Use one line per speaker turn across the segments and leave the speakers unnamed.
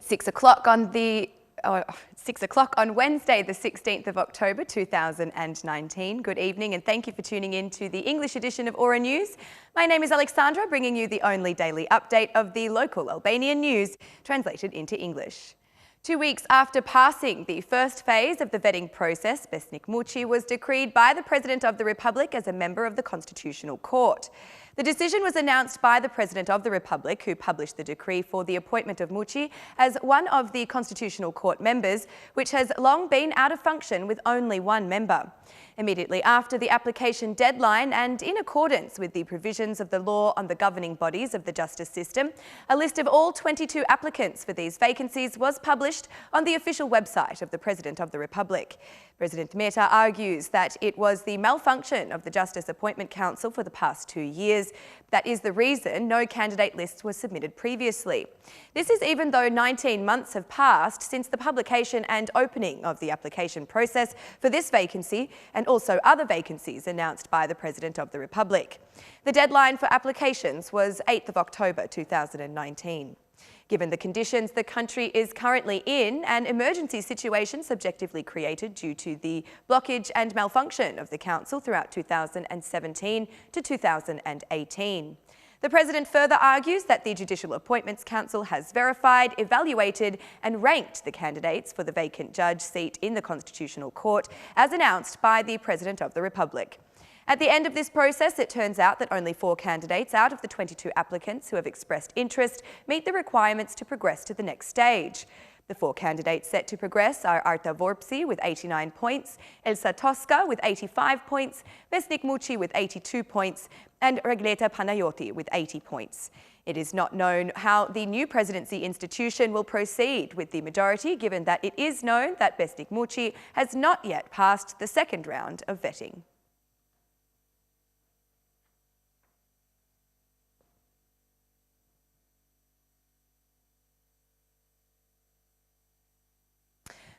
It's 6 o'clock on Wednesday, the 16th of October 2019. Good evening and thank you for tuning in to the English edition of Ora News. My name is Alexandra, bringing you the only daily update of the local Albanian news, translated into English. 2 weeks after passing the first phase of the vetting process, Besnik Muci was decreed by the President of the Republic as a member of the Constitutional Court. The decision was announced by the President of the Republic, who published the decree for the appointment of Muci as one of the Constitutional Court members, which has long been out of function with only one member. Immediately after the application deadline and in accordance with the provisions of the law on the governing bodies of the justice system, a list of all 22 applicants for these vacancies was published on the official website of the President of the Republic. President Meta argues that it was the malfunction of the Justice Appointment Council for the past 2 years. That is the reason no candidate lists were submitted previously. This is even though 19 months have passed since the publication and opening of the application process for this vacancy and also other vacancies announced by the President of the Republic. The deadline for applications was 8th of October 2019. Given the conditions the country is currently in, an emergency situation subjectively created due to the blockage and malfunction of the Council throughout 2017 to 2018. The President further argues that the Judicial Appointments Council has verified, evaluated and ranked the candidates for the vacant judge seat in the Constitutional Court, as announced by the President of the Republic. At the end of this process, it turns out that only 4 candidates out of the 22 applicants who have expressed interest meet the requirements to progress to the next stage. The 4 candidates set to progress are RTV Ora with 89 points, Elsa Tosca with 85 points, Besnik Muci with 82 points, and Regleta Panayoti with 80 points. It is not known how the new presidency institution will proceed with the majority, given that it is known that Besnik Muci has not yet passed the second round of vetting.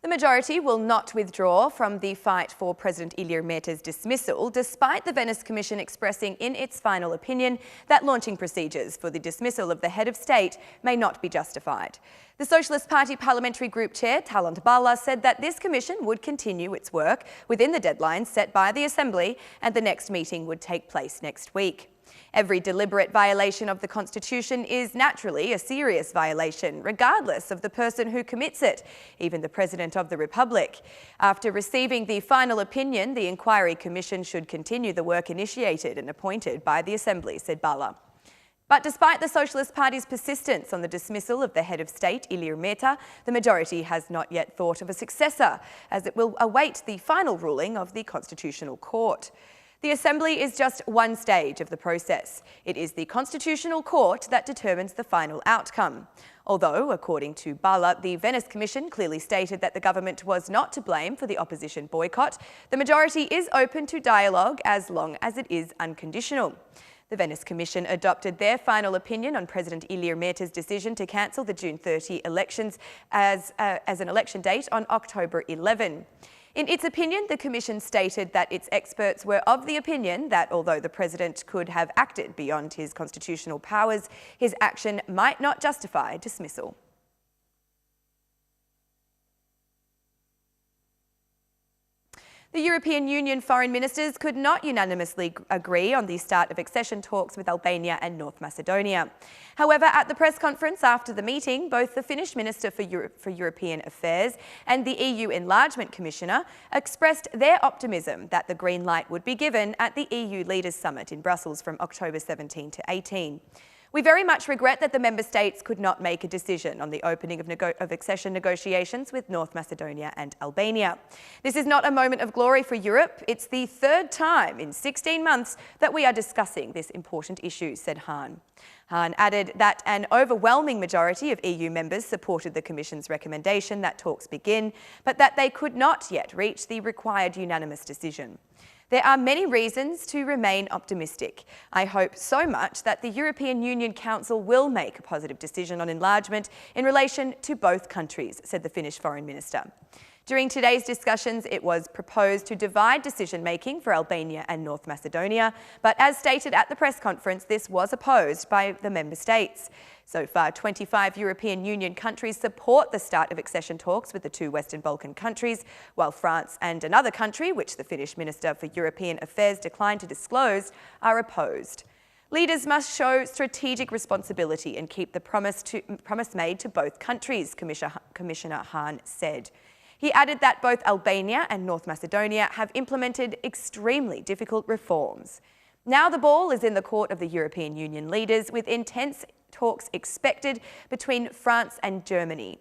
The majority will not withdraw from the fight for President Ilir Meta's dismissal, despite the Venice Commission expressing in its final opinion that launching procedures for the dismissal of the head of state may not be justified. The Socialist Party Parliamentary Group Chair, Talent Balla, said that this commission would continue its work within the deadline set by the Assembly and the next meeting would take place next week. Every deliberate violation of the Constitution is naturally a serious violation, regardless of the person who commits it, even the President of the Republic. After receiving the final opinion, the Inquiry Commission should continue the work initiated and appointed by the Assembly, said Balla. But despite the Socialist Party's persistence on the dismissal of the head of state, Ilir Meta, the majority has not yet thought of a successor, as it will await the final ruling of the Constitutional Court. The Assembly is just one stage of the process. It is the Constitutional Court that determines the final outcome. Although, according to Balla, the Venice Commission clearly stated that the government was not to blame for the opposition boycott, the majority is open to dialogue as long as it is unconditional. The Venice Commission adopted their final opinion on President Ilir Meta's decision to cancel the June 30 elections as an election date on October 11. In its opinion, the Commission stated that its experts were of the opinion that although the President could have acted beyond his constitutional powers, his action might not justify dismissal. The European Union foreign ministers could not unanimously agree on the start of accession talks with Albania and North Macedonia. However, at the press conference after the meeting, both the Finnish Minister for European Affairs and the EU Enlargement Commissioner expressed their optimism that the green light would be given at the EU Leaders Summit in Brussels from October 17 to 18. We very much regret that the member states could not make a decision on the opening of accession negotiations with North Macedonia and Albania. This is not a moment of glory for Europe. It's the 3rd time in 16 months that we are discussing this important issue, said Hahn. Hahn added that an overwhelming majority of EU members supported the Commission's recommendation that talks begin, but that they could not yet reach the required unanimous decision. There are many reasons to remain optimistic. I hope so much that the European Union Council will make a positive decision on enlargement in relation to both countries, said the Finnish Foreign Minister. During today's discussions, it was proposed to divide decision-making for Albania and North Macedonia, but as stated at the press conference, this was opposed by the member states. So far, 25 European Union countries support the start of accession talks with the two Western Balkan countries, while France and another country, which the Finnish Minister for European Affairs declined to disclose, are opposed. Leaders must show strategic responsibility and keep the promise made to both countries, Commissioner Hahn said. He added that both Albania and North Macedonia have implemented extremely difficult reforms. Now the ball is in the court of the European Union leaders, with intense talks expected between France and Germany.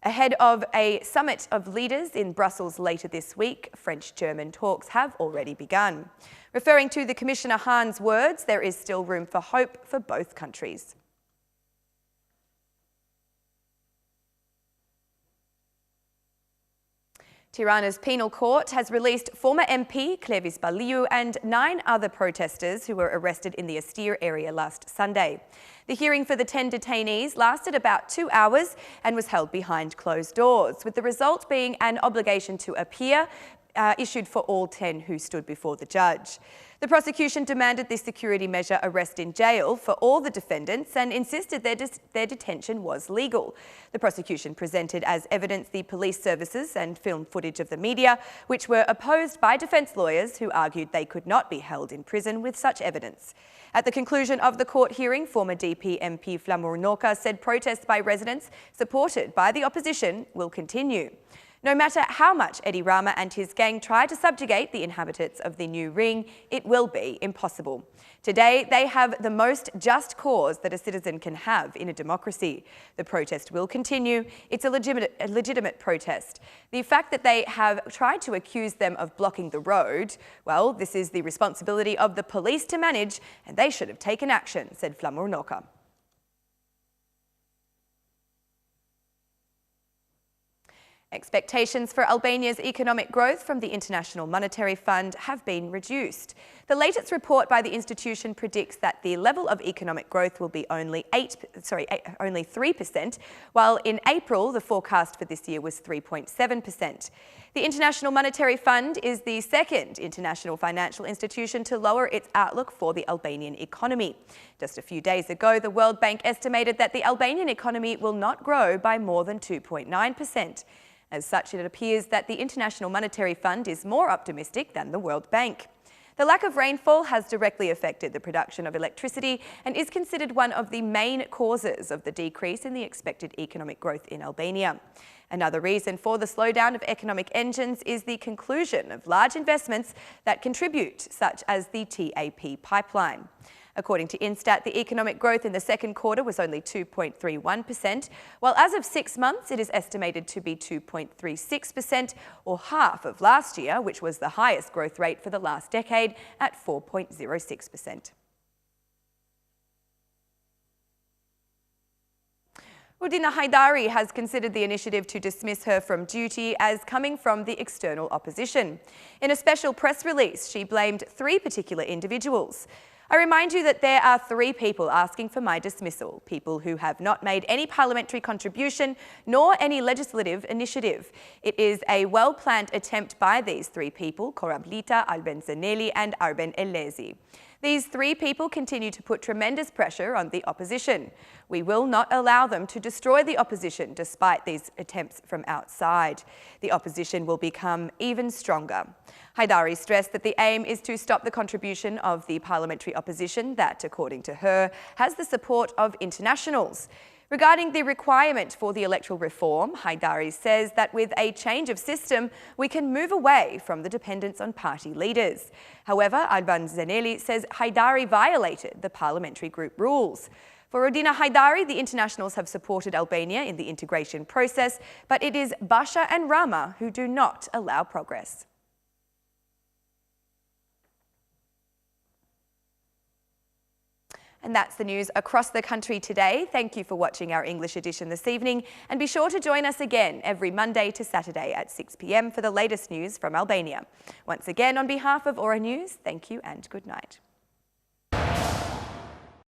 Ahead of a summit of leaders in Brussels later this week, French-German talks have already begun. Referring to the Commissioner Hahn's words, there is still room for hope for both countries. Tirana's penal court has released former MP Clevis Baliu and 9 other protesters who were arrested in the Astir area last Sunday. The hearing for the 10 detainees lasted about 2 hours and was held behind closed doors, with the result being an obligation to appear issued for all 10 who stood before the judge. The prosecution demanded this security measure arrest in jail for all the defendants and insisted their detention was legal. The prosecution presented as evidence the police services and film footage of the media, which were opposed by defence lawyers who argued they could not be held in prison with such evidence. At the conclusion of the court hearing, former DP MP Flamur Noka said protests by residents supported by the opposition will continue. No matter how much Edi Rama and his gang try to subjugate the inhabitants of the new ring, it will be impossible. Today, they have the most just cause that a citizen can have in a democracy. The protest will continue. It's a legitimate protest. The fact that they have tried to accuse them of blocking the road, well, this is the responsibility of the police to manage, and they should have taken action, said Flamur Noka. Expectations for Albania's economic growth from the International Monetary Fund have been reduced. The latest report by the institution predicts that the level of economic growth will be only 3%, while in April the forecast for this year was 3.7%. The International Monetary Fund is the second international financial institution to lower its outlook for the Albanian economy. Just a few days ago, the World Bank estimated that the Albanian economy will not grow by more than 2.9%. As such, it appears that the International Monetary Fund is more optimistic than the World Bank. The lack of rainfall has directly affected the production of electricity and is considered one of the main causes of the decrease in the expected economic growth in Albania. Another reason for the slowdown of economic engines is the conclusion of large investments that contribute, such as the TAP pipeline. According to Instat, the economic growth in the second quarter was only 2.31%, while as of 6 months it is estimated to be 2.36%, or half of last year, which was the highest growth rate for the last decade at 4.06%. Udina Haidari has considered the initiative to dismiss her from duty as coming from the external opposition. In a special press release, she blamed 3 particular individuals. I remind you that there are 3 people asking for my dismissal, people who have not made any parliamentary contribution nor any legislative initiative. It is a well-planned attempt by these 3 people, Korablita, Alben Zaneli and Arben Elezi. These 3 people continue to put tremendous pressure on the opposition. We will not allow them to destroy the opposition despite these attempts from outside. The opposition will become even stronger. Haidari stressed that the aim is to stop the contribution of the parliamentary opposition that, according to her, has the support of internationals. Regarding the requirement for the electoral reform, Haidari says that with a change of system, we can move away from the dependence on party leaders. However, Alban Zaneli says Haidari violated the parliamentary group rules. For Udina Haidari, the internationals have supported Albania in the integration process, but it is Basha and Rama who do not allow progress. And that's the news across the country today. Thank you for watching our English edition this evening, and be sure to join us again every Monday to Saturday at 6 p.m. for the latest news from Albania. Once again, on behalf of Ora News, thank you and good night.